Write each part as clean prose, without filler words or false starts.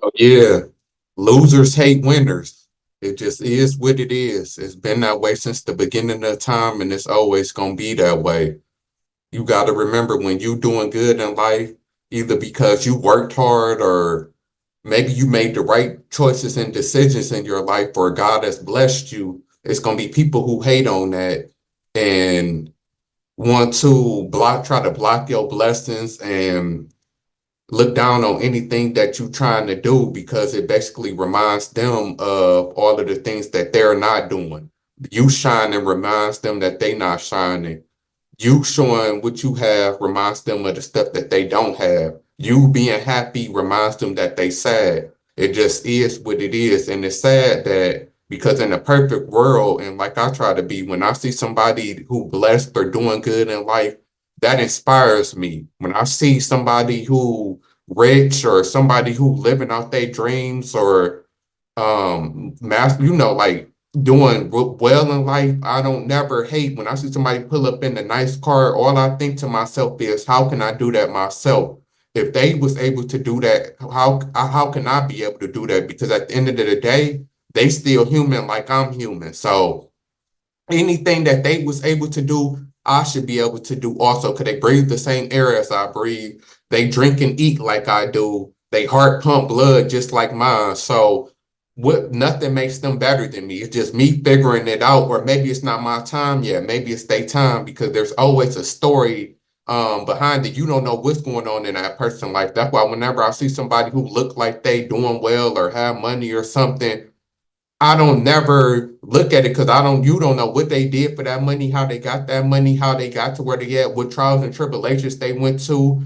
So yeah, losers hate winners. It just is what it is. It's been that way since the beginning of time, and it's always gonna be that way. You got to remember when you doing good in life, either because you worked hard or maybe you made the right choices and decisions in your life, or God has blessed you. It's gonna be people who hate on that and want to try to block your blessings and look down on anything that you're trying to do because it basically reminds them of all of the things that they're not doing. You shining reminds them that they not shining. You showing what you have reminds them of the stuff that they don't have. You being happy reminds them that they sad. It just is what it is. And it's sad that because in a perfect world, and like I try to be, when I see somebody who blessed or doing good in life, that inspires me. When I see somebody who rich or somebody who living out their dreams or like doing well in life, I don't never hate when I see somebody pull up in a nice car. All I think to myself is, how can I do that myself? If they was able to do that, how can I be able to do that? Because at the end of the day, they still human like I'm human. So anything that they was able to do, I should be able to do also. Cause they breathe the same air as I breathe. They drink and eat like I do. They heart pump blood just like mine. So what nothing makes them better than me. It's just me figuring it out, or maybe it's not my time yet. Maybe it's their time because there's always a story behind it. You don't know what's going on in that person's life. That's why whenever I see somebody who look like they doing well or have money or something, I don't never look at it because you don't know what they did for that money, how they got that money, how they got to where they at, what trials and tribulations they went to.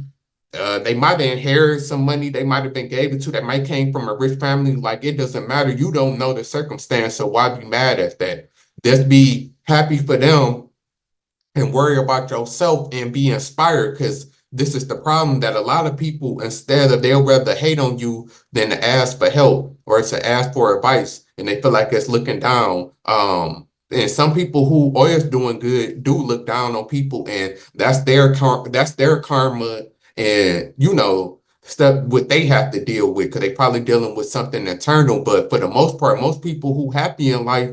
They might have inherited some money, they might have been gave it to, that might came from a rich family. Like it doesn't matter. You don't know the circumstance, so why be mad at that? Just be happy for them and worry about yourself and be inspired because this is the problem that a lot of people, instead of they'll rather hate on you than to ask for help or to ask for advice, and they feel like it's looking down. And some people who always doing good do look down on people, and that's their karma, and stuff what they have to deal with because they probably dealing with something internal. But for the most part, most people who happy in life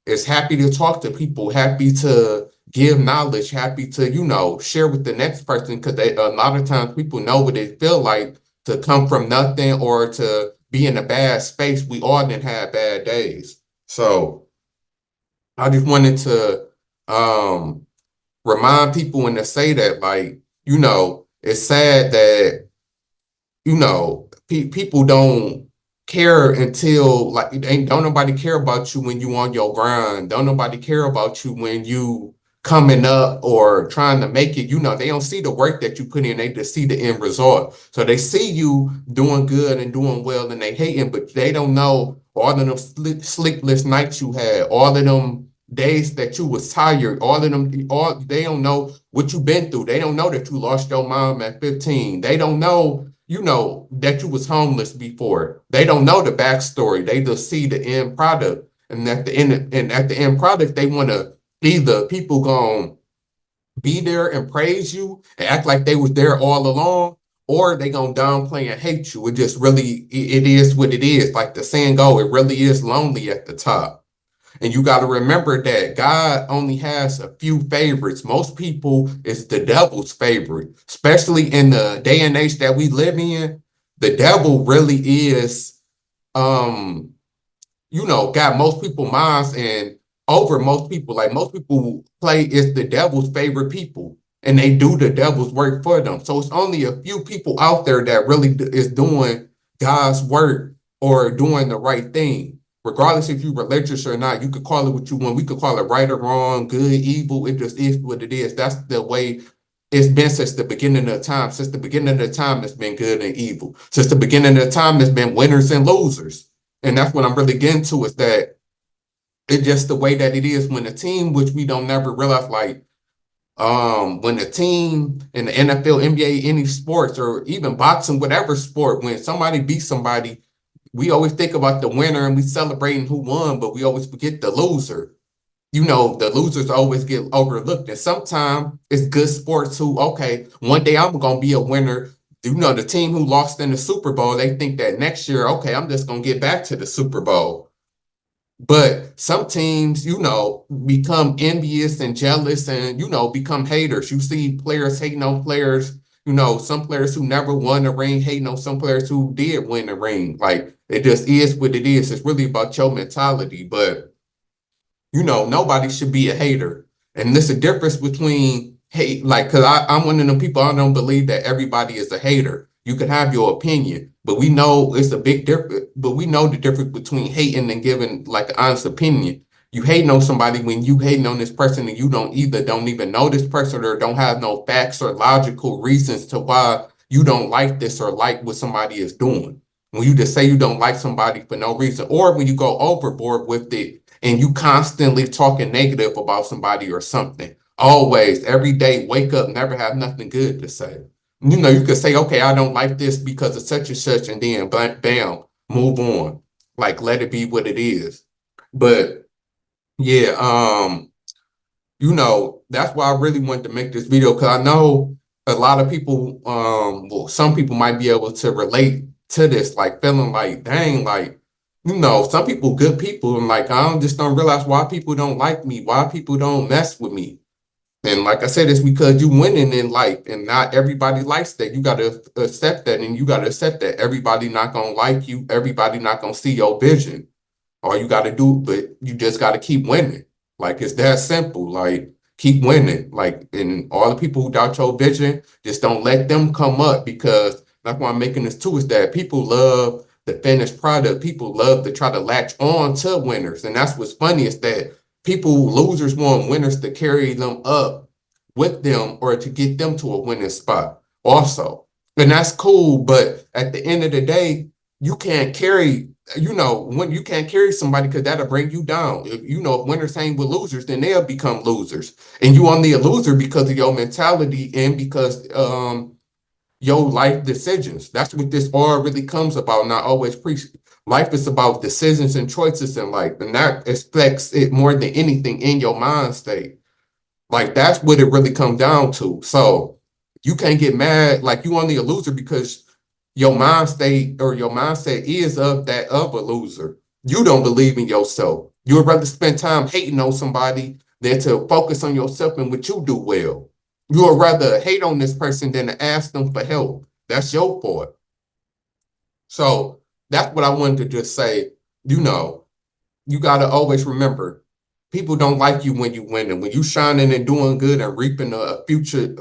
is happy to talk to people, happy to give knowledge, happy to, share with the next person because a lot of times people know what it feel like to come from nothing or to be in a bad space. We all didn't have bad days. So I just wanted to remind people and to say that, like, it's sad that people don't care until like ain't don't nobody care about you when you on your grind. Don't nobody care about you when you coming up or trying to make it. They don't see the work that you put in. They just see the end result. So they see you doing good and doing well, and they hating, but they don't know all of them sleepless nights you had, all of them days that you was tired, all they don't know what you've been through. They don't know that you lost your mom at 15. They don't know that you was homeless before. They don't know the backstory. They just see the end product. And at the end product, they want to either people gonna be there and praise you and act like they was there all along, or they gonna downplay and hate you. It just really it is what it is. Like the saying go, it really is lonely at the top. And you got to remember that God only has a few favorites. Most people is the devil's favorite, especially in the day and age that we live in. The devil really is, um, got most people minds and over most people. Like most people play is the devil's favorite people, and they do the devil's work for them. So it's only a few people out there that really is doing God's work or doing the right thing. Regardless if you're religious or not, you could call it what you want. We could call it right or wrong, good, evil. It just is what it is. That's the way it's been since the beginning of time. Since the beginning of time, it's been good and evil. Since the beginning of time, it's been winners and losers. And that's what I'm really getting to is that it's just the way that it is when a team, which we don't never realize, like when a team in the NFL, NBA, any sports, or even boxing, whatever sport, when somebody beats somebody, we always think about the winner and we celebrating who won, but we always forget the loser. The losers always get overlooked. And sometimes it's good sports who, okay, one day I'm gonna be a winner. the team who lost in the Super Bowl, they think that next year, okay, I'm just gonna get back to the Super Bowl. But some teams, become envious and jealous and, become haters. You see players hating on players, some players who never won a ring hating on some players who did win a ring. Like, it just is what it is. It's really about your mentality. But, nobody should be a hater. And there's a difference between hate, like, because I'm one of them people, I don't believe that everybody is a hater. You can have your opinion, but we know it's a big difference. But we know the difference between hating and giving like an honest opinion. You hating on somebody when you hating on this person and you don't even know this person or don't have no facts or logical reasons to why you don't like this or like what somebody is doing. When you just say you don't like somebody for no reason, or when you go overboard with it and you constantly talking negative about somebody or something. Always, every day, wake up, never have nothing good to say. You could say, okay, I don't like this because of such and such, and then bam, move on. Like, let it be what it is. But yeah, that's why I really wanted to make this video because I know a lot of people, well, some people might be able to relate to this, like feeling like, dang, like, some people, good people, and like, just don't realize why people don't like me, why people don't mess with me. And like I said, it's because you winning in life and not everybody likes that. You got to accept that and you got to accept that everybody not going to like you. Everybody not going to see your vision. All you got to do, but you just got to keep winning. Like, it's that simple. Like, keep winning. Like, and all the people who doubt your vision, just don't let them come up because that's why I'm making this too, is that people love the finished product. People love to try to latch on to winners. And that's what's funny is that losers want winners to carry them up with them or to get them to a winning spot also. And that's cool. But at the end of the day, you can't carry when you can't carry somebody because that'll bring you down. If winners hang with losers, then they'll become losers. And you only a loser because of your mentality and because your life decisions. That's what this all really comes about. Not always preach. Life is about decisions and choices in life, and that affects it more than anything in your mind state. Like, that's what it really comes down to. So you can't get mad like you only a loser because your mind state or your mindset is of a loser. You don't believe in yourself. You would rather spend time hating on somebody than to focus on yourself and what you do well. You would rather hate on this person than to ask them for help. That's your fault. So that's what I wanted to just say. You got to always remember, people don't like you when you winning. When you shining and doing good and reaping a future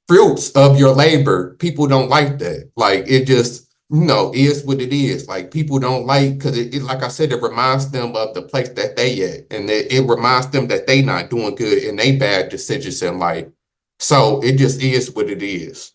fruits of your labor, people don't like that. Like, it just, is what it is. Like, people don't like, because like I said, it reminds them of the place that they at. And it reminds them that they not doing good and they bad decisions in life. So it just is what it is.